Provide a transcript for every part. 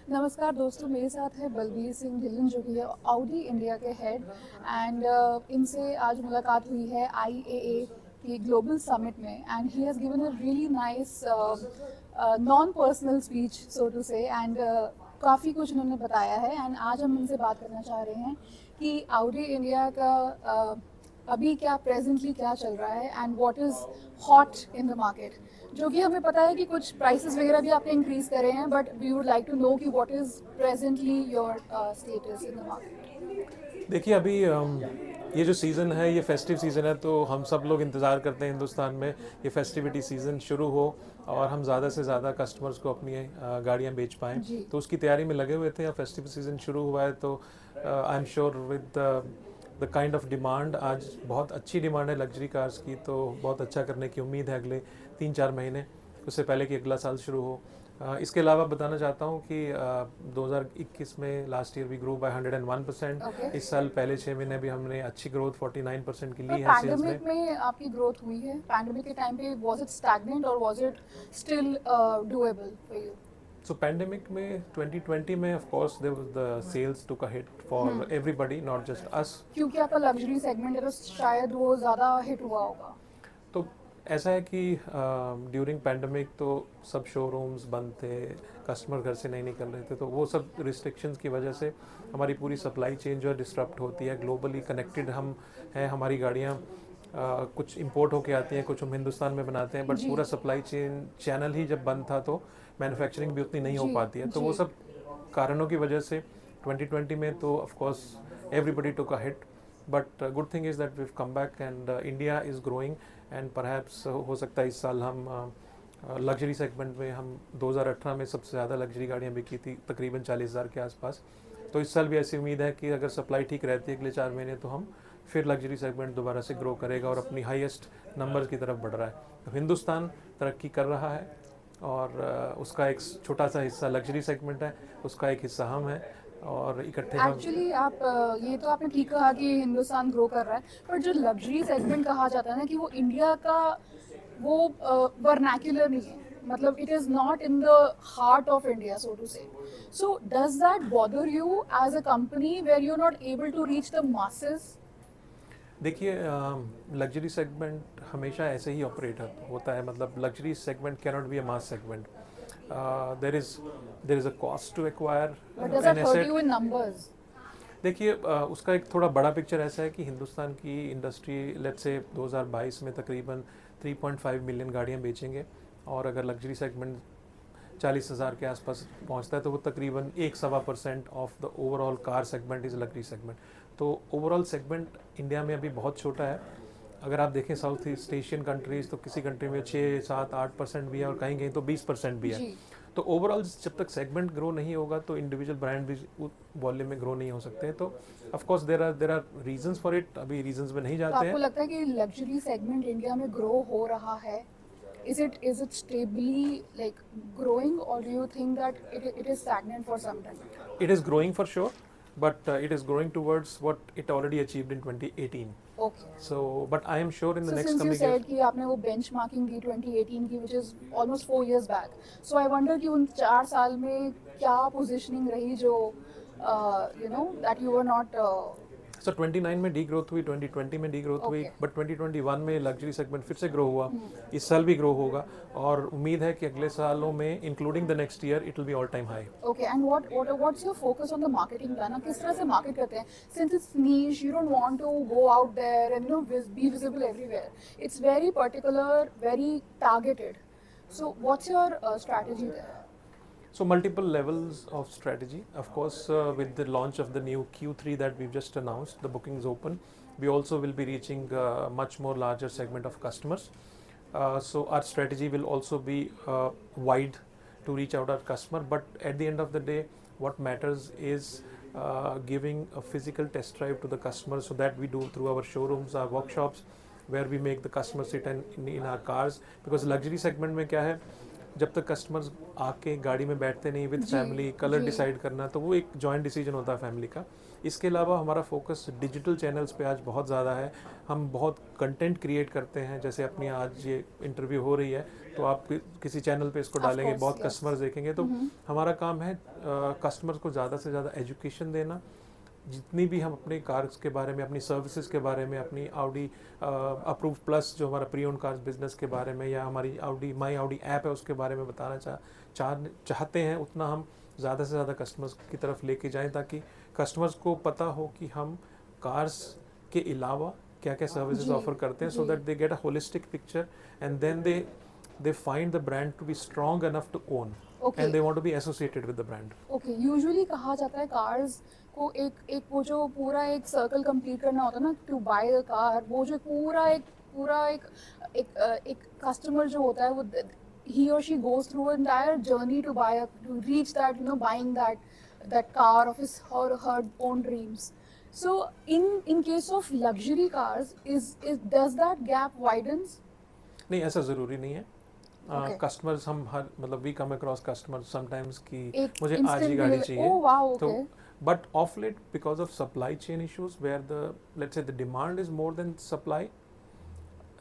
नमस्कार दोस्तों, मेरे साथ है बलबीर सिंह ढिल्लन जो कि है ऑडी इंडिया के हेड एंड इनसे आज मुलाकात हुई है IAA की ग्लोबल समिट में and he has given a really nice non personal speech so to say and काफ़ी कुछ उन्होंने बताया है एंड आज हम उनसे बात करना चाह रहे हैं कि ऑडी इंडिया का अभी क्या प्रेजेंटली क्या चल रहा है and what is hot in the market, जो कि हमें पता है कि कुछ प्राइसेस वगैरह भी आपने इंक्रीज करे हैं, but we would like to know कि what is presently your status in the market. देखिए अभी ये जो सीज़न है ये फेस्टिव सीज़न है, तो हम सब लोग इंतज़ार करते हैं हिंदुस्तान में ये फेस्टिविटी सीज़न शुरू हो और हम ज़्यादा से ज़्यादा कस्टमर्स को अपनी गाड़ियाँ बेच पाएँ। तो उसकी तैयारी में लगे हुए थे। अब फेस्टिव सीज़न शुरू हुआ है तो I am sure with the kind of demand, आज बहुत अच्छी डिमांड है लग्जरी कार्स की, तो बहुत अच्छा करने की उम्मीद है अगले 3-4 महीने, उससे पहले कि अगला साल शुरू हो। इसके अलावा बताना चाहता हूँ कि 2021 में लास्ट ईयर भी ग्रो बाय 101%। इस साल पहले 6 महीने भी हमने अच्छी ग्रोथ 49% की ली है सेल्स पैंडेमिक में आपकी ग्रोथ हुई है, पैंडेमिक के टाइम पे वाज इट स्टैग्नेंट और was it still doable for you? So pandemic में 2020 में of course there was the sales took a hit for everybody, not just us. क्योंकि आपका लग्जरी सेगमेंट है तो शायद वो ज़्यादा हिट हुआ होगा। तो ऐसा है कि ड्यूरिंग पैंडमिक तो सब शोरूम्स बंद थे, कस्टमर घर से नहीं निकल रहे थे, तो वो सब रिस्ट्रिक्शंस की वजह से हमारी पूरी सप्लाई चेन जो है डिस्टर्ब होती है। ग्लोबली कनेक्टेड हम हैं, हमारी गाड़ियाँ कुछ इंपोर्ट होके आती हैं, कुछ हम हिंदुस्तान में बनाते हैं, बट पूरा सप्लाई चेन चैनल ही जब बंद था तो मैन्युफैक्चरिंग भी उतनी नहीं हो पाती है। तो वो सब कारणों की वजह से 2020 में तो of course everybody took a hit, but good thing is that we come back and India is growing and perhaps हो सकता है इस साल हम लग्जरी सेगमेंट में हम 2018 में सबसे ज़्यादा लग्जरी गाड़ियाँ बिकी थी तकरीबन 40,000 के आसपास। तो इस साल भी ऐसी उम्मीद है कि अगर सप्लाई ठीक रहती है अगले 4 महीने तो हम फिर लग्जरी सेगमेंट दोबारा से ग्रो करेगा और अपनी हाईएस्ट नंबर्स की तरफ बढ़ रहा है। तो हिंदुस्तान तरक्की कर रहा है और उसका एक छोटा सा हिस्सा लग्जरी सेगमेंट है, उसका एक हिस्सा हम है और इकट्ठे हम। एक्चुअली आप ये तो आपने ठीक कहा कि हिंदुस्तान ग्रो कर रहा है, पर जो लग्जरी सेगमेंट कहा जाता है ना कि वो इंडिया का वो वर्नैक्युलर नहीं है, मतलब it is not in the heart of India so to say. So does that bother you as a company where you are not able to reach the masses? देखिए लग्जरी सेगमेंट हमेशा ऐसे ही operate होता है, मतलब luxury segment can not be a mass segment. There is a cost to acquire an asset. देखिए उसका एक थोड़ा बड़ा पिक्चर ऐसा है कि हिंदुस्तान की इंडस्ट्री लेट्स से 2022 में तकरीबन 3.5 मिलियन गाड़ियाँ बेचेंगे और अगर लग्जरी सेगमेंट 40,000 के आसपास पहुंचता है तो वो तकरीबन 1-1.25% of the overall car segment is luxury segment. तो ओवरऑल सेगमेंट इंडिया में अभी बहुत छोटा है। अगर आप देखें साउथ ईस्ट एशियन कंट्रीज़ तो किसी कंट्री में 6-7-8% भी है और कहीं कहीं तो 20% भी है। तो ओवरऑल जब तक सेगमेंट ग्रो नहीं होगा तो इंडिविजुअल ब्रांड भी वॉल्यूम में ग्रो नहीं हो सकते। तो of course there are reasons for it, अभी रीजंस में नहीं जाते हैं। आपको लगता है कि लग्जरी सेगमेंट इंडिया में ग्रो हो रहा है? Is it stably like growing, or do you think that it is stagnant for some time? It is growing for sure, but it is growing towards what it already achieved in 2018. Okay. So, but I am sure in the next Since you coming said years. कि आपने वो benchmarking की 2018 की, which is almost 4 years back. So I wonder कि उन 4 साल में क्या positioning रही जो that you were not. So 29 में डी ग्रोथ हुई, 2020 में डी ग्रोथ हुई, बट 2021 में लग्जरी सेगमेंट फिर से ग्रो हुआ। इस साल भी ग्रो होगा और उम्मीद है कि अगले सालों में including the next year it will be all time high. Okay, and what's your focus on the marketing plan? आप किस तरह से मार्केट करते हैं? Since it's niche, you don't want to go out there and be visible everywhere. It's very particular, very targeted. So what's your strategy there? So multiple levels of strategy. Of course, with the launch of the new Q3 that we've just announced, the bookings open. We also will be reaching much more larger segment of customers. So our strategy will also be wide to reach out our customer. But at the end of the day, what matters is giving a physical test drive to the customer, so that we do through our showrooms, our workshops, where we make the customer sit in our cars. Because luxury segment में क्या है, जब तक customers आके गाड़ी में बैठते नहीं विद जी, फैमिली, कलर जी। डिसाइड करना, तो वो एक जॉइंट डिसीजन होता है फैमिली का। इसके अलावा हमारा फोकस डिजिटल चैनल्स पे आज बहुत ज़्यादा है। हम बहुत कंटेंट क्रिएट करते हैं, जैसे अपनी आज ये इंटरव्यू हो रही है तो आप किसी चैनल पे इसको ऑफ डालेंगे, कोर्स, बहुत यस। कस्टमर्स देखेंगे, तो हमारा काम है कस्टमर्स को ज़्यादा से ज़्यादा एजुकेशन देना। जितनी भी हम अपने कार्स के बारे में, अपनी सर्विसेज के बारे में, अपनी आउडी अप्रूव प्लस जो हमारा प्री ओन कार्स बिजनेस के बारे में, या हमारी आउडी माई आउडी ऐप है उसके बारे में बताना चाहते हैं, उतना हम ज़्यादा से ज़्यादा कस्टमर्स की तरफ लेके जाएं, ताकि कस्टमर्स को पता हो कि हम कार्स के अलावा क्या क्या सर्विसेज जी, ऑफर करते हैं, सो जी। That they get a holistic picture and then they find the brand to be strong enough to own okay, and they want to be associated with the brand. Okay. Usually कहा जाता है cars को एक वो जो पूरा एक circle complete करना होता है ना, टू बाय अ कार, वो जो एक कस्टमर जो होता है, वो he or she goes through an entire journey to reach that, buying that car of his or her own dreams. So in case of luxury cars, is does that gap widens? नहीं, ऐसा ज़रूरी नहीं है। Okay. Customers हम हर मतलब we come across customers sometimes कि एक मुझे आज ही instant गाड़ी delivery- चाहिए। Oh wow, तो okay. But of late because of supply chain issues where the let's say the demand is more than supply,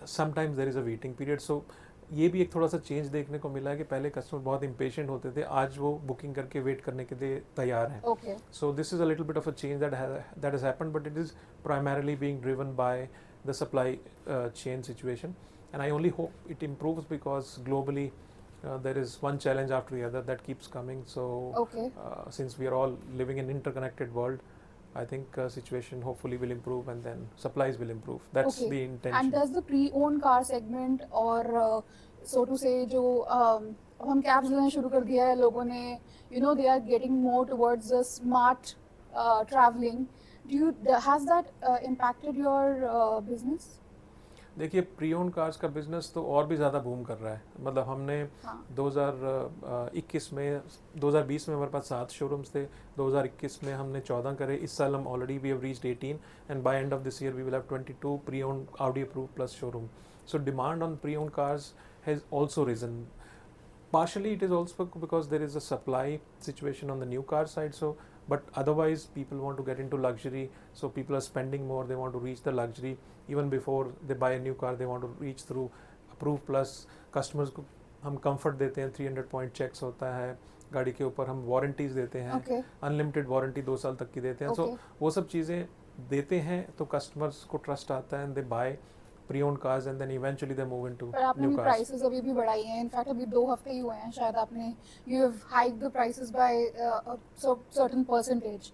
sometimes there is a waiting period. So ये भी एक थोड़ा सा चेंज देखने को मिला है कि पहले कस्टमर बहुत इम्पेशेंट होते थे, आज वो बुकिंग करके वेट करने के लिए तैयार हैं। Okay. So this is a little bit of a change that has happened, but it is primarily being driven by the supply chain situation, and I only hope it improves because globally there is one challenge after the other that keeps coming. So Okay. since we are all living in interconnected world, I think situation hopefully will improve and then supplies will improve. That's Okay. the And intention. does the pre-owned car segment और so to say जो अब हम cabs लेना शुरू कर दिया है लोगों ने, they are getting more towards the smart traveling. Has that impacted your business? देखिए, प्री ओन कार्स का बिजनेस तो और भी ज़्यादा बूम कर रहा है। मतलब हमने हाँ. 2021 में 2020 में हमारे पास 7 शोरूम्स थे, 2021 में हमने 14 करे, इस साल हम already we have reached 18 and by end of this year we will have 22 pre owned Audi approved plus showroom. So demand on pre owned cars has also risen. Partially it is also because there is a supply situation on the new car side, so but otherwise people want to get into luxury, so people are spending more, they want to reach the luxury. Even before they buy a new car they want to reach through approved plus. Customers को हम comfort देते हैं, 300 point checks होता है गाड़ी के ऊपर, हम वारंटीज देते हैं, Okay. अनलिमिटेड वारंटी 2 साल तक की देते हैं। सो Okay. वो सब चीज़ें देते हैं तो कस्टमर्स को ट्रस्ट आता है and they buy pre-owned cars and then eventually they move into पर आपने new भी cars. प्राइसेस अभी भी बढ़ाई हैं, इनफैक्ट अभी 2 हफ्ते ही हुए हैं शायद, आपने you have hiked the prices by a certain percentage.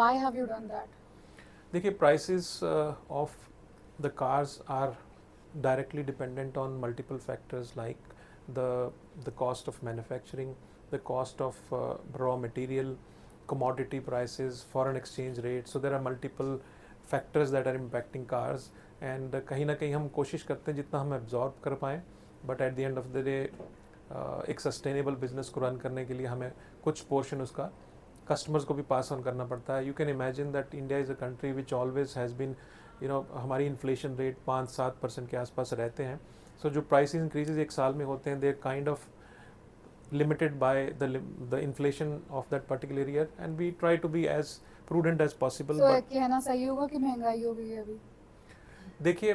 Why have you done that? देखिए, prices of the cars are directly dependent on multiple factors like the cost of manufacturing, the cost of raw material, commodity prices, foreign exchange rate. So there are multiple factors that are impacting cars, and कहीं ना कहीं हम कोशिश करते हैं जितना हम absorb कर पाएँ, but at the end of the day एक सस्टेनेबल बिजनेस को रन करने के लिए हमें कुछ पोर्शन उसका कस्टमर्स को भी पास ऑन करना पड़ता है। You can imagine that India is a country which always has been हमारी इन्फ्लेशन रेट 5-7% के आसपास रहते हैं। सो जो प्राइस इंक्रीजेज एक साल में होते हैं, they kind of limited by the inflation of that particular year, and we try to be as prudent as possible. So but कहना सही होगा कि महंगाई हो गई है अभी? देखिए,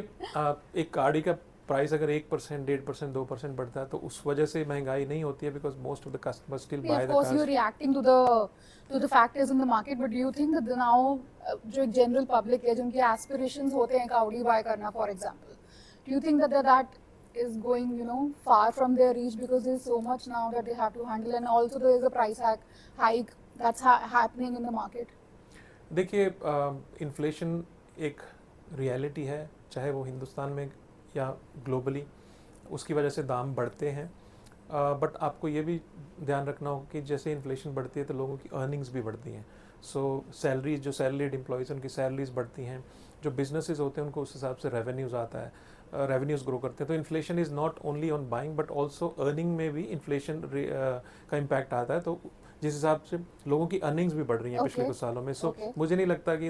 एक गाड़ी का प्राइस अगर 1%, 1.5%, 2% बढ़ता है तो उस वजह से महंगाई नहीं होती है, because most of the customers still Yeah, buy of the course you're cars. reacting to the factors in the market, but do you think that now जो एक general public है जिनके aspirations होते हैं एक Audi buy करना for example, do you think that is going far from their reach because there's so much now that they have to handle, and also there is a price hike that's happening in the market? देखिए, inflation एक reality है, चाहे वो हिंदुस्तान में या globally, उसकी वजह से दाम बढ़ते हैं। बट आपको ये भी ध्यान रखना होगा कि जैसे इन्फ्लेशन बढ़ती है तो लोगों की अर्निंग्स भी बढ़ती हैं। सो सैलरीज, जो सैलरीड एम्प्लॉयज़ उनकी सैलरीज बढ़ती हैं, जो बिजनेसेस होते हैं उनको उस हिसाब से रेवेन्यूज़ आता है, रेवेन्यूज़ ग्रो करते हैं। तो inflation is not only on buying but also earning में भी इन्फ्लेशन का इम्पैक्ट आता है। तो जिस हिसाब से लोगों की अर्निंग्स भी बढ़ रही हैं पिछले Okay. कुछ सालों में। सो Okay. मुझे नहीं लगता कि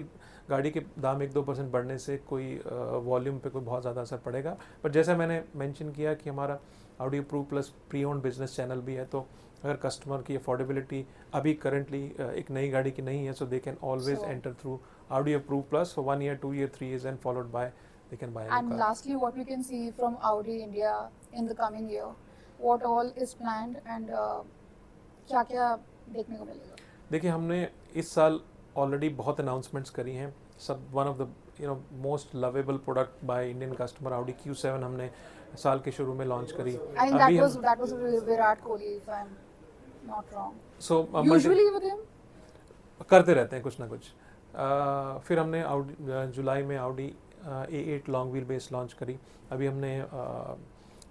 गाड़ी के दाम 1-2% बढ़ने से कोई वॉल्यूम पे कोई बहुत ज़्यादा असर पड़ेगा। पर जैसा मैंने मेंशन किया कि हमारा Audi approved plus pre owned business channel भी है, तो अगर कस्टमर की अफोर्डेबिलिटी अभी करंटली एक नई गाड़ी की नहीं है, so they can always Sure. Enter through Audi approved plus for 1 year 2 year 3 years and followed by they can buy And lastly, what we can see from Audi India in the coming year, what all is planned and क्या-क्या देखने को मिलेगा? देखिए, हमने इस साल already बहुत announcements करी हैं। सब one of the most lovable product by Indian customer Audi Q7 हमने साल के शुरू में लॉन्च करी। I think that was Virat Kohli, if I'm not wrong. So Usually with him. करते रहते हैं कुछ ना कुछ। फिर हमने जुलाई में Audi A8 long wheel base launch करी। अभी हमने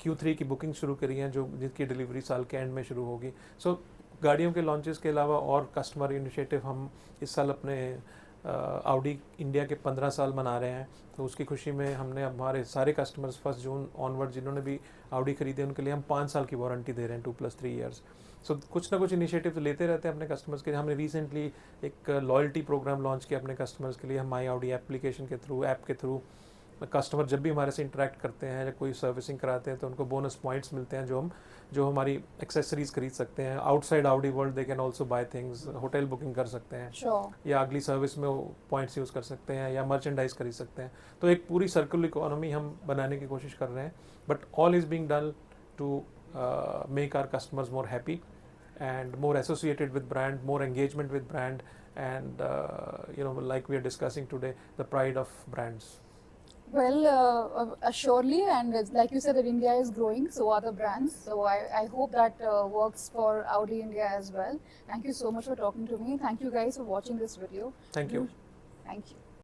Q3 की बुकिंग शुरू करी है, जो जिसकी डिलीवरी साल के एंड में शुरू होगी। सो गाड़ियों के लॉन्चेस के अलावा और कस्टमर इनिशिएटिव हम इस साल अपने ऑडी इंडिया के 15 साल मना रहे हैं, तो उसकी खुशी में हमने हमारे सारे कस्टमर्स 1 जून ऑनवर्ड जिन्होंने भी ऑडी खरीदे उनके लिए हम 5 साल की वारंटी दे रहे हैं 2+3 years। सो कुछ ना कुछ इनिशिएटिव तो लेते रहते हैं अपने कस्टमर्स के लिए। हमने रिसेंटली एक लॉयल्टी प्रोग्राम लॉन्च किया अपने कस्टमर्स के लिए। हम माई ऑडी एप्लीकेशन के थ्रू, ऐप के थ्रू कस्टमर जब भी हमारे से इंटरेक्ट करते हैं या कोई सर्विसिंग कराते हैं तो उनको बोनस पॉइंट्स मिलते हैं, जो हमारी एक्सेसरीज खरीद सकते हैं। Outside Audi world they can also buy things, hotel booking कर सकते हैं, Sure. या अगली सर्विस में वो पॉइंट्स यूज़ कर सकते हैं या मर्चेंडाइज खरीद सकते हैं। तो एक पूरी सर्कुलर इकोनॉमी हम बनाने की कोशिश कर रहे हैं, but all is being done to make our customers more happy and more associated with brand, more engagement with brand, and like we are discussing today, the pride of brands. Well, surely, and like you said, that India is growing, so are the brands. So I hope that works for Audi India as well. Thank you so much for talking to me. Thank you guys for watching this video. Thank you. Thank you.